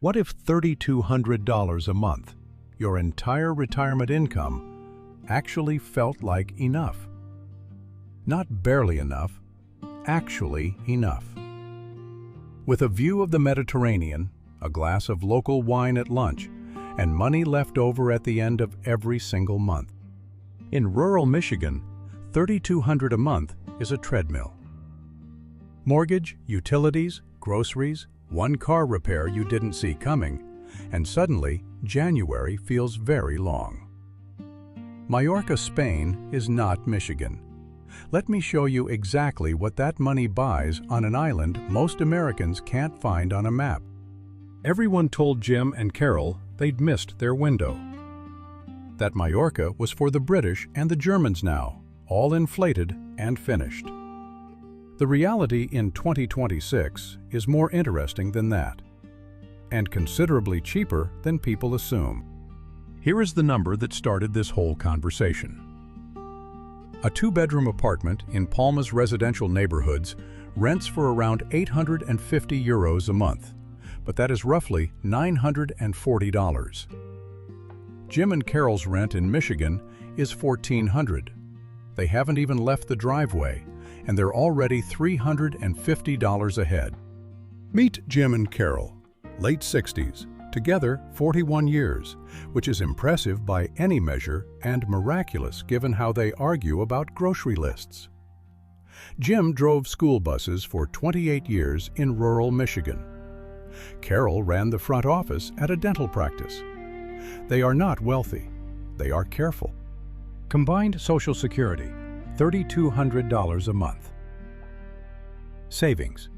What if $3,200 a month, your entire retirement income, actually felt like enough? Not barely enough, actually enough. With a view of the Mediterranean, a glass of local wine at lunch, and money left over at the end of every single month. In rural Michigan, $3,200 a month is a treadmill. Mortgage, utilities, groceries, one car repair you didn't see coming, and suddenly January feels very long. Mallorca, Spain is not Michigan. Let me show you exactly what that money buys on an island most Americans can't find on a map. Everyone told Jim and Carol they'd missed their window. That Mallorca was for the British and the Germans now, all inflated and finished. The reality in 2026 is more interesting than that, and considerably cheaper than people assume. Here is the number that started this whole conversation. A two-bedroom apartment in Palma's residential neighborhoods rents for around €850 a month, but that is roughly $940. Jim and Carol's rent in Michigan is $1,400. They haven't even left the driveway, and they're already $350 ahead. Meet Jim and Carol, late 60s, together 41 years, which is impressive by any measure and miraculous given how they argue about grocery lists. Jim drove school buses for 28 years in rural Michigan. Carol ran the front office at a dental practice. They are not wealthy, they are careful. Combined Social Security, $3,200 a month. Savings,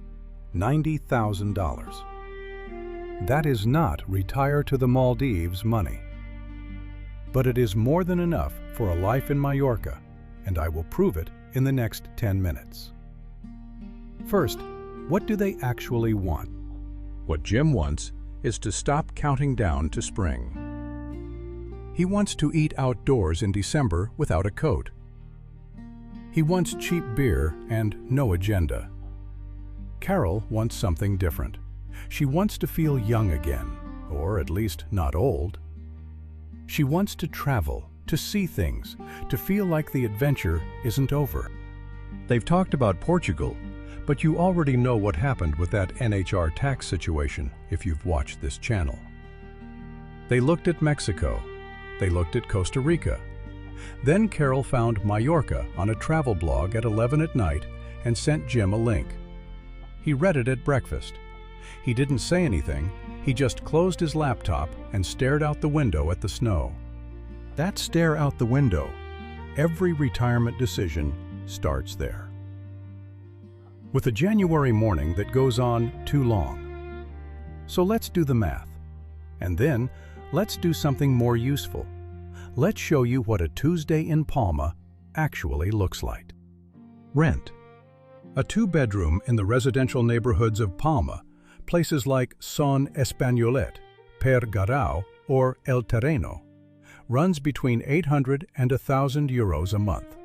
$90,000. That is not retire to the Maldives money. But it is more than enough for a life in Mallorca, and I will prove it in the next 10 minutes. First, what do they actually want? What Jim wants is to stop counting down to spring. He wants to eat outdoors in December without a coat. He wants cheap beer and no agenda. Carol wants something different. She wants to feel young again, or at least not old. She wants to travel, to see things, to feel like the adventure isn't over. They've talked about Portugal, but you already know what happened with that NHR tax situation if you've watched this channel. They looked at Mexico. They looked at Costa Rica. Then Carol found Mallorca on a travel blog at 11 at night and sent Jim a link. He read it at breakfast. He didn't say anything, he just closed his laptop and stared out the window at the snow. That stare out the window, every retirement decision starts there. With a January morning that goes on too long. So let's do the math. And then, let's do something more useful. Let's show you what a Tuesday in Palma actually looks like. Rent. A two-bedroom in the residential neighborhoods of Palma, places like Son Españolet, Per Garau, or El Terreno, runs between 800 and 1,000 euros a month.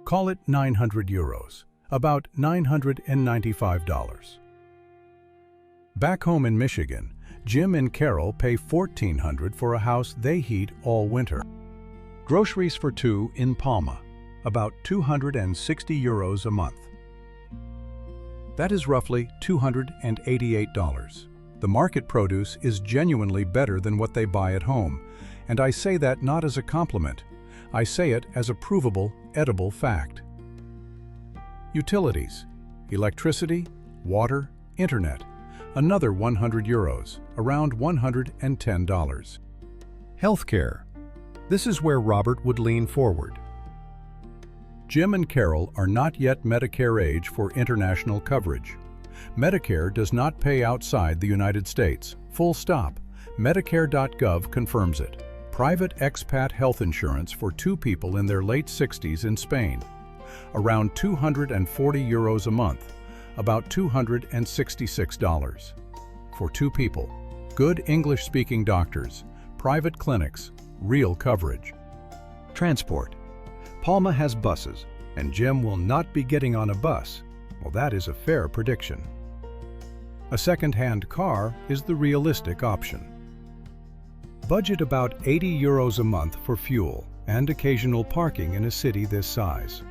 Call it 900 euros, about $995. Back home in Michigan, Jim and Carol pay $1,400 for a house they heat all winter. Groceries for two in Palma, about 260 euros a month. That is roughly $288. The market produce is genuinely better than what they buy at home, and I say that not as a compliment. I say it as a provable, edible fact. Utilities, electricity, water, internet, another 100 euros, around $110. Healthcare. This is where Robert would lean forward. Jim and Carol are not yet Medicare age for international coverage. Medicare does not pay outside the United States. Full stop. Medicare.gov confirms it. Private expat health insurance for two people in their late 60s in Spain. Around 240 euros a month, about $266. For two people. Good English-speaking doctors, private clinics, real coverage. Transport. Palma has buses, and Jim will not be getting on a bus. Well, that is a fair prediction. A second-hand car is the realistic option. Budget about €80 a month for fuel and occasional parking in a city this size.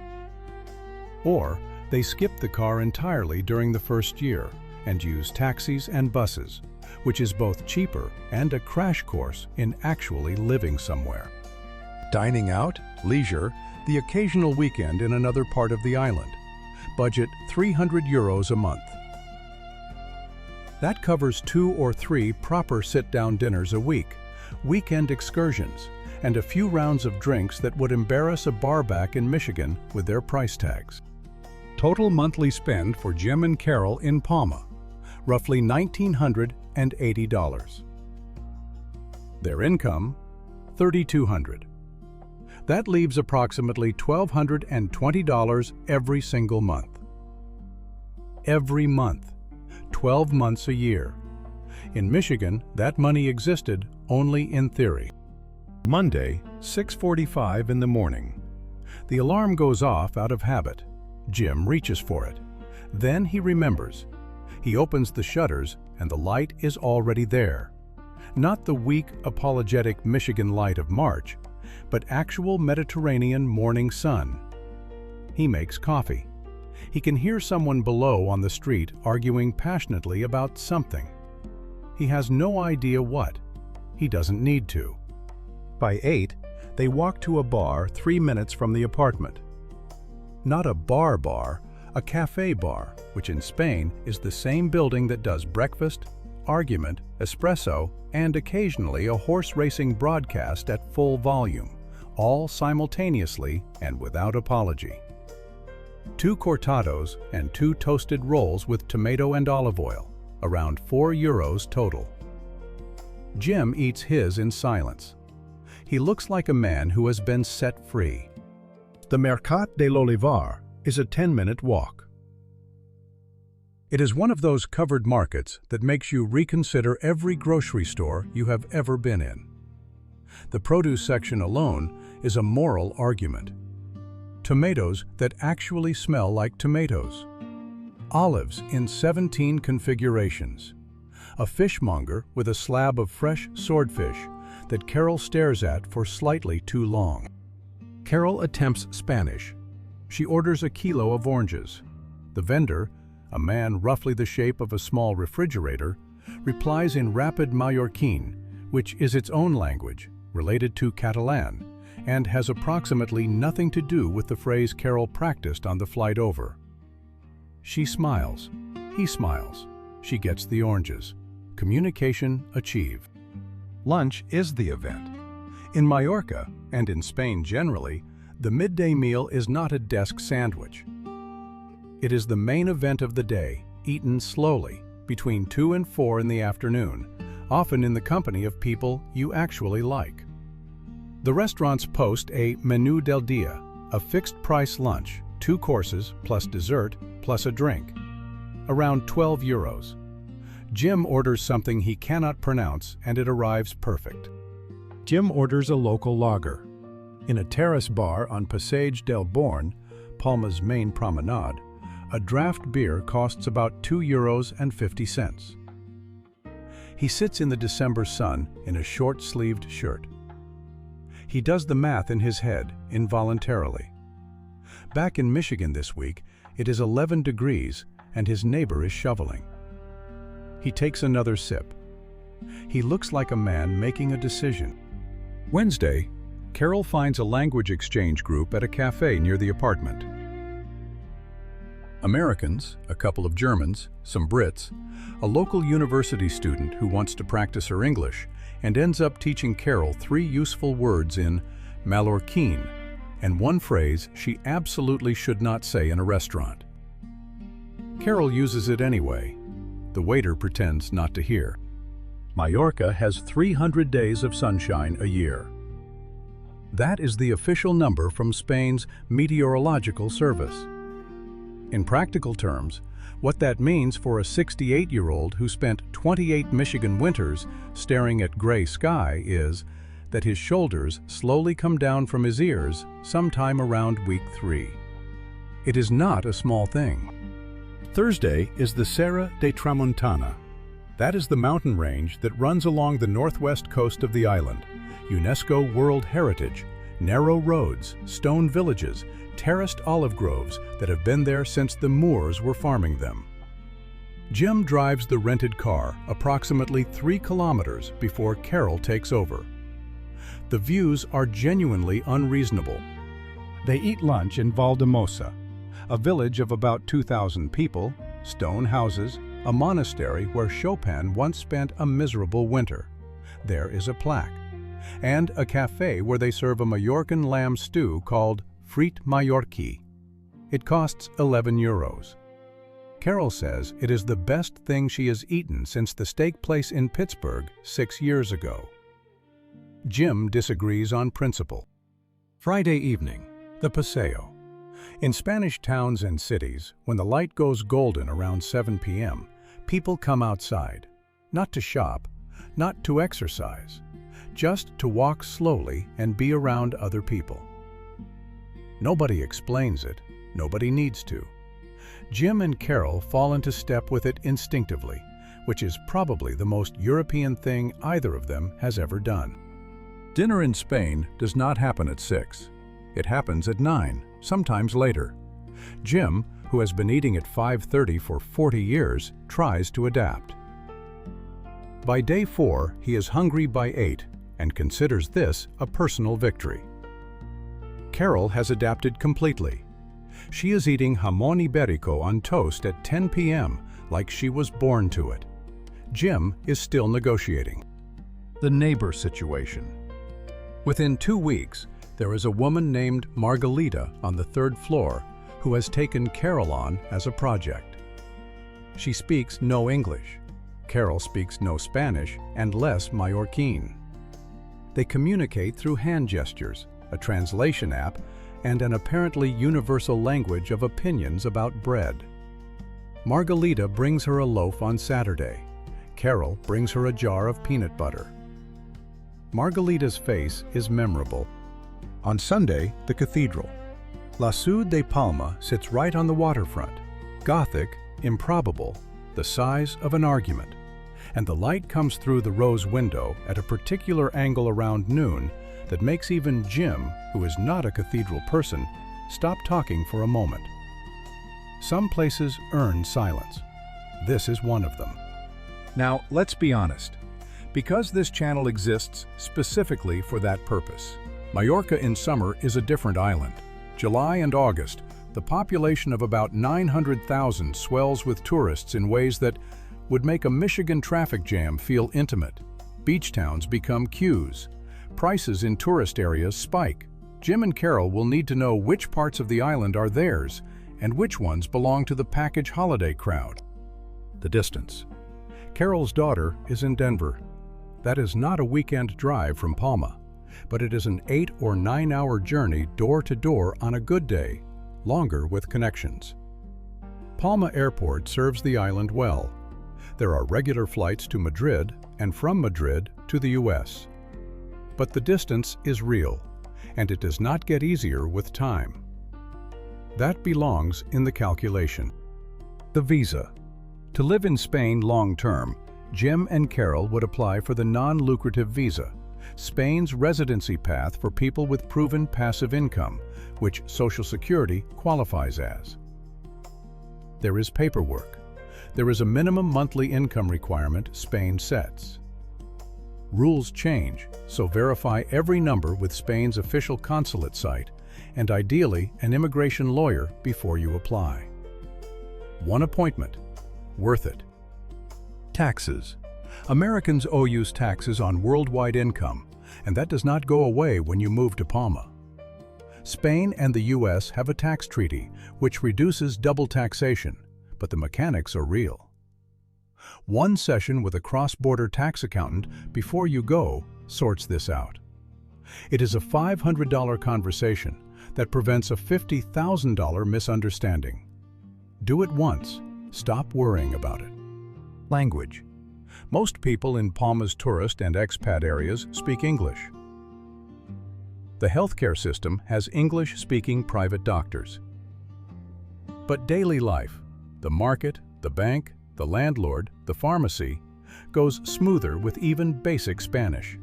Or they skip the car entirely during the first year and use taxis and buses, which is both cheaper and a crash course in actually living somewhere. Dining out, leisure, the occasional weekend in another part of the island. Budget €300 a month. That covers 2 or 3 proper sit-down dinners a week, weekend excursions, and a few rounds of drinks that would embarrass a barback in Michigan with their price tags. Total monthly spend for Jim and Carol in Palma, roughly $1,980. Their income, $3,200. That leaves approximately $1,220 every single month. Every month, 12 months a year. In Michigan, that money existed only in theory. Monday, 6:45 in the morning. The alarm goes off out of habit. Jim reaches for it. Then he remembers. He opens the shutters and the light is already there. Not the weak, apologetic Michigan light of March, but actual Mediterranean morning sun. He makes coffee. He can hear someone below on the street arguing passionately about something. He has no idea what. He doesn't need to. By 8, they walk to a bar 3 minutes from the apartment. Not a bar, a cafe bar, which in Spain is the same building that does breakfast, argument, espresso, and occasionally a horse racing broadcast at full volume, all simultaneously and without apology. 2 cortados and 2 toasted rolls with tomato and olive oil, around €4 total. Jim eats his in silence. He looks like a man who has been set free. The Mercat de l'Olivar is a 10-minute walk. It is one of those covered markets that makes you reconsider every grocery store you have ever been in. The produce section alone is a moral argument. Tomatoes that actually smell like tomatoes. Olives in 17 configurations. A fishmonger with a slab of fresh swordfish that Carol stares at for slightly too long. Carol attempts Spanish. She orders a kilo of oranges. The vendor, a man roughly the shape of a small refrigerator, replies in rapid Mallorquin, which is its own language, related to Catalan, and has approximately nothing to do with the phrase Carol practiced on the flight over. She smiles. He smiles. She gets the oranges. Communication achieved. Lunch is the event. In Mallorca, and in Spain generally, the midday meal is not a desk sandwich. It is the main event of the day, eaten slowly, between 2 and 4 in the afternoon, often in the company of people you actually like. The restaurants post a menú del día, a fixed-price lunch, 2 courses plus dessert plus a drink, around €12. Jim orders something he cannot pronounce and it arrives perfect. Jim orders a local lager. In a terrace bar on Passeig del Born, Palma's main promenade, a draft beer costs about €2.50. He sits in the December sun in a short-sleeved shirt. He does the math in his head, involuntarily. Back in Michigan this week, it is 11 degrees and his neighbor is shoveling. He takes another sip. He looks like a man making a decision. Wednesday, Carol finds a language exchange group at a cafe near the apartment. Americans, a couple of Germans, some Brits, a local university student who wants to practice her English and ends up teaching Carol 3 useful words in Mallorquin and 1 phrase she absolutely should not say in a restaurant. Carol uses it anyway. The waiter pretends not to hear. Mallorca has 300 days of sunshine a year. That is the official number from Spain's meteorological service. In practical terms, what that means for a 68-year-old who spent 28 Michigan winters staring at gray sky is that his shoulders slowly come down from his ears sometime around week 3. It is not a small thing. Thursday is the Serra de Tramontana. That is the mountain range that runs along the northwest coast of the island. UNESCO World Heritage, narrow roads, stone villages, terraced olive groves that have been there since the Moors were farming them. Jim drives the rented car approximately 3 kilometers before Carol takes over. The views are genuinely unreasonable. They eat lunch in Valdemosa, a village of about 2,000 people, stone houses, a monastery where Chopin once spent a miserable winter. There is a plaque. And a cafe where they serve a Mallorcan lamb stew called Frit Mallorquí. It costs 11 euros. Carol says it is the best thing she has eaten since the steak place in Pittsburgh 6 years ago. Jim disagrees on principle. Friday evening, the Paseo. In Spanish towns and cities, when the light goes golden around 7 p.m., people come outside, not to shop, not to exercise, just to walk slowly and be around other people. Nobody explains it, nobody needs to. Jim and Carol fall into step with it instinctively, which is probably the most European thing either of them has ever done. Dinner in Spain does not happen at 6. It happens at 9, sometimes later. Jim, who has been eating at 5:30 for 40 years, tries to adapt. By day 4, he is hungry by 8 and considers this a personal victory. Carol has adapted completely. She is eating jamón ibérico on toast at 10 p.m. like she was born to it. Jim is still negotiating. The neighbor situation. Within 2 weeks, there is a woman named Margalita on the 3rd floor who has taken Carol on as a project. She speaks no English. Carol speaks no Spanish and less Mallorquín. They communicate through hand gestures, a translation app, and an apparently universal language of opinions about bread. Margalita brings her a loaf on Saturday. Carol brings her a jar of peanut butter. Margalita's face is memorable. On Sunday, the cathedral. La Ciudad de Palma sits right on the waterfront, Gothic, improbable, the size of an argument. And the light comes through the rose window at a particular angle around noon that makes even Jim, who is not a cathedral person, stop talking for a moment. Some places earn silence. This is one of them. Now, let's be honest. Because this channel exists specifically for that purpose. Mallorca in summer is a different island. July and August, the population of about 900,000 swells with tourists in ways that would make a Michigan traffic jam feel intimate. Beach towns become queues. Prices in tourist areas spike. Jim and Carol will need to know which parts of the island are theirs and which ones belong to the package holiday crowd. The distance. Carol's daughter is in Denver. That is not a weekend drive from Palma, but it is an 8 or 9 hour journey door to door on a good day, longer with connections. Palma Airport serves the island well. There are regular flights to Madrid and from Madrid to the US. But the distance is real, and it does not get easier with time. That belongs in the calculation. The visa. To live in Spain long-term, Jim and Carol would apply for the non-lucrative visa, Spain's residency path for people with proven passive income, which Social Security qualifies as. There is paperwork. There is a minimum monthly income requirement Spain sets. Rules change, so verify every number with Spain's official consulate site and ideally an immigration lawyer before you apply. One appointment. Worth it. Taxes. Americans owe you taxes on worldwide income, and that does not go away when you move to Palma. Spain and the US have a tax treaty which reduces double taxation, but the mechanics are real. One session with a cross-border tax accountant before you go sorts this out. It is a $500 conversation that prevents a $50,000 misunderstanding. Do it once. Stop worrying about it. Language. Most people in Palma's tourist and expat areas speak English. The healthcare system has English-speaking private doctors. But daily life. the market, the bank, the landlord, the pharmacy, goes smoother with even basic Spanish.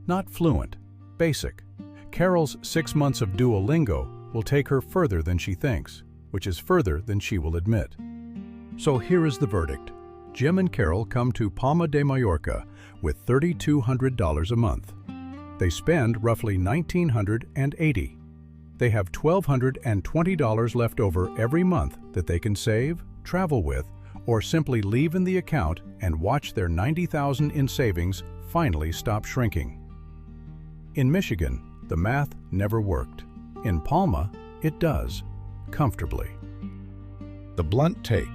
Not fluent, basic. Carol's 6 months of Duolingo will take her further than she thinks, which is further than she will admit. So here is the verdict. Jim and Carol come to Palma de Mallorca with $3,200 a month. They spend roughly $1,980. They have $1,220 left over every month that they can save, travel with, or simply leave in the account and watch their $90,000 in savings finally stop shrinking. In Michigan, the math never worked. In Palma, it does, comfortably. The blunt take: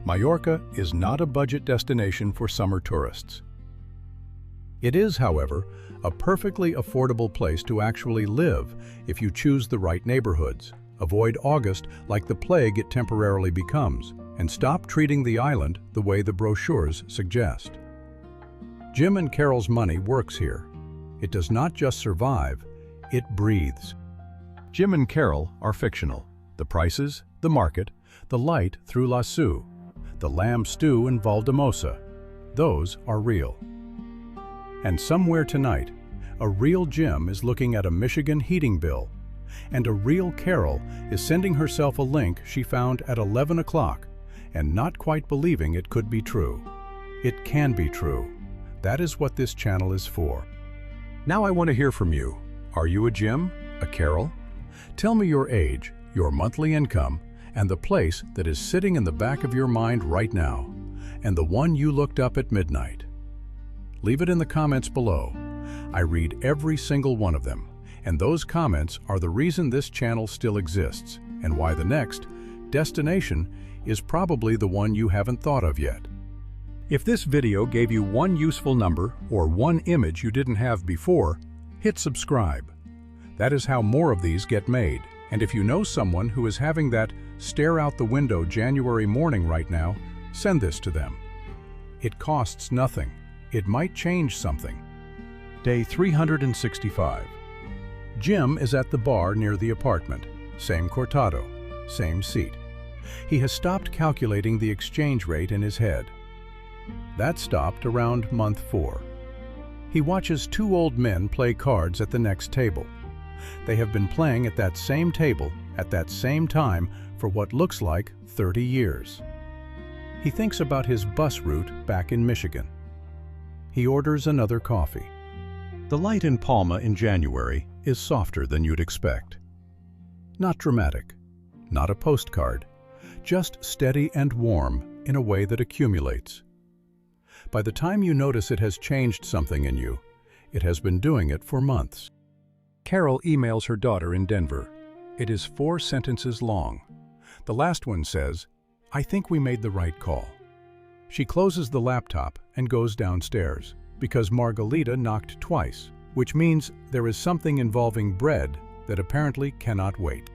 Mallorca is not a budget destination for summer tourists. It is, however, a perfectly affordable place to actually live if you choose the right neighborhoods, avoid August like the plague it temporarily becomes, and stop treating the island the way the brochures suggest. Jim and Carol's money works here. It does not just survive, it breathes. Jim and Carol are fictional. The prices, the market, the light through Lasso, the lamb stew in Valdemosa, those are real. And somewhere tonight, a real Jim is looking at a Michigan heating bill, and a real Carol is sending herself a link she found at 11 o'clock and not quite believing it could be true. It can be true. That is what this channel is for. Now I want to hear from you. Are you a Jim? A Carol? Tell me your age, your monthly income, and the place that is sitting in the back of your mind right now, and the one you looked up at midnight. Leave it in the comments below. I read every single one of them, and those comments are the reason this channel still exists, and why the next destination is probably the one you haven't thought of yet. If this video gave you one useful number or one image you didn't have before, hit subscribe. That is how more of these get made. And if you know someone who is having that stare out the window January morning right now, send this to them. It costs nothing. It might change something. Day 365. Jim is at the bar near the apartment. Same cortado, same seat. He has stopped calculating the exchange rate in his head. That stopped around month 4. He watches 2 old men play cards at the next table. They have been playing at that same table at that same time for what looks like 30 years. He thinks about his bus route back in Michigan. He orders another coffee. The light in Palma in January is softer than you'd expect. Not dramatic, not a postcard, just steady and warm in a way that accumulates. By the time you notice it has changed something in you, it has been doing it for months. Carol emails her daughter in Denver. It is 4 sentences long. The last one says, "I think we made the right call." She closes the laptop and goes downstairs because Margalita knocked twice, which means there is something involving bread that apparently cannot wait.